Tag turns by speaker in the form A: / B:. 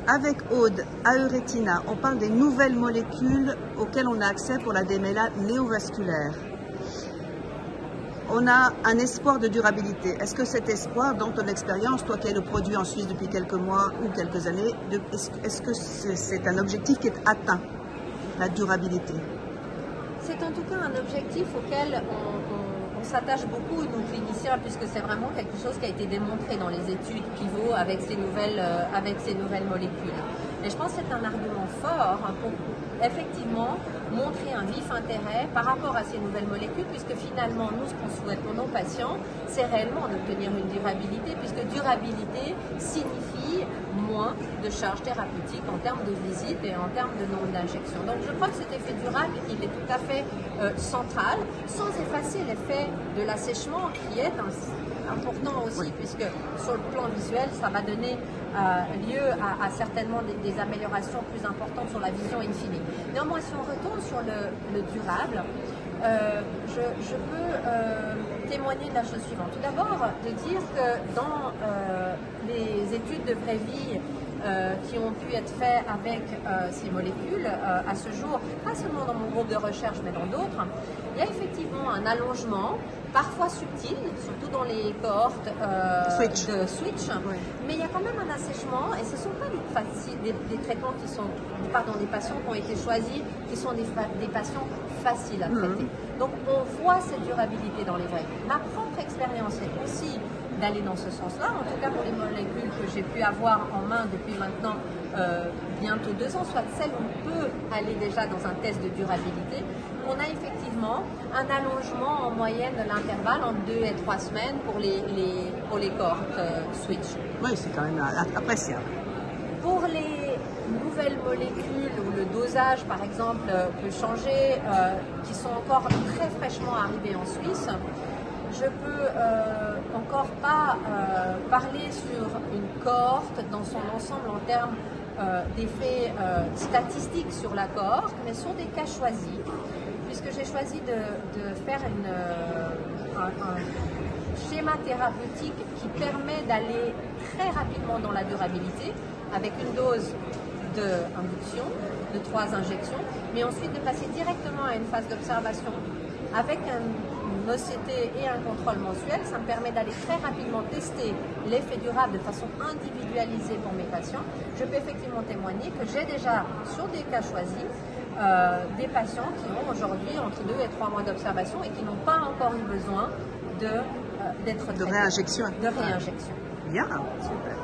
A: Avec Aude, à Euretina, on parle des nouvelles molécules auxquelles on a accès pour la démêlade néovasculaire. On a un espoir de durabilité. Est-ce que cet espoir, dans ton expérience, toi qui es le produit en Suisse depuis quelques mois ou quelques années, est-ce que c'est un objectif qui est atteint, la durabilité?
B: C'est en tout cas un objectif auquel on s'attache beaucoup, nous cliniciens, puisque c'est vraiment quelque chose qui a été démontré dans les études pivot avec ces nouvelles molécules. Et je pense que c'est un argument fort pour effectivement montrer un vif intérêt par rapport à ces nouvelles molécules, puisque finalement, nous, ce qu'on souhaite pour nos patients, c'est réellement d'obtenir une durabilité, puisque durabilité signifie moins de charges thérapeutiques en termes de visites et en termes de nombre d'injections. Donc je crois que cet effet durable, il est tout à fait central, sans effacer l'effet de l'assèchement qui est important aussi, puisque sur le plan visuel, ça va donner lieu à certainement des améliorations plus importantes sur la vision in fine. Néanmoins, si on retourne sur le durable, je peux témoigner de la chose suivante. Tout d'abord, de dire que dans les études de vraie vie qui ont pu être faites avec ces molécules à ce jour, pas seulement dans mon groupe de recherche, mais dans d'autres, il y a effectivement un allongement, parfois subtil, surtout dans les cohortes de switch, mais il y a quand même un assèchement, et ce ne sont pas des traitements qui sont, des patients qui ont été choisis, qui sont des patients faciles à traiter. Donc on voit cette durabilité dans les vrais. Ma propre expérience est aussi d'aller dans ce sens-là, en tout cas pour les molécules que j'ai pu avoir en main depuis maintenant bientôt 2 ans, soit celles où on peut aller déjà dans un test de durabilité, on a effectivement un allongement en moyenne de l'intervalle entre 2 et 3 semaines pour les cohortes switch.
A: Oui, c'est quand même appréciable.
B: Pour les nouvelles molécules où le dosage, par exemple, peut changer, qui sont encore très fraîchement arrivées en Suisse, je peux encore pas parler sur une cohorte dans son ensemble en termes d'effets statistiques sur la cohorte, mais sur des cas choisis, puisque j'ai choisi de faire un schéma thérapeutique qui permet d'aller très rapidement dans la durabilité, avec une dose d'induction de 3 injections, mais ensuite de passer directement à une phase d'observation avec une OCT et un contrôle mensuel. Ça me permet d'aller très rapidement tester l'effet durable de façon individualisée pour mes patients. Je peux effectivement témoigner que j'ai déjà, sur des cas choisis, des patients qui ont aujourd'hui entre 2 et 3 mois d'observation et qui n'ont pas encore eu besoin de réinjection.
A: Bien, super.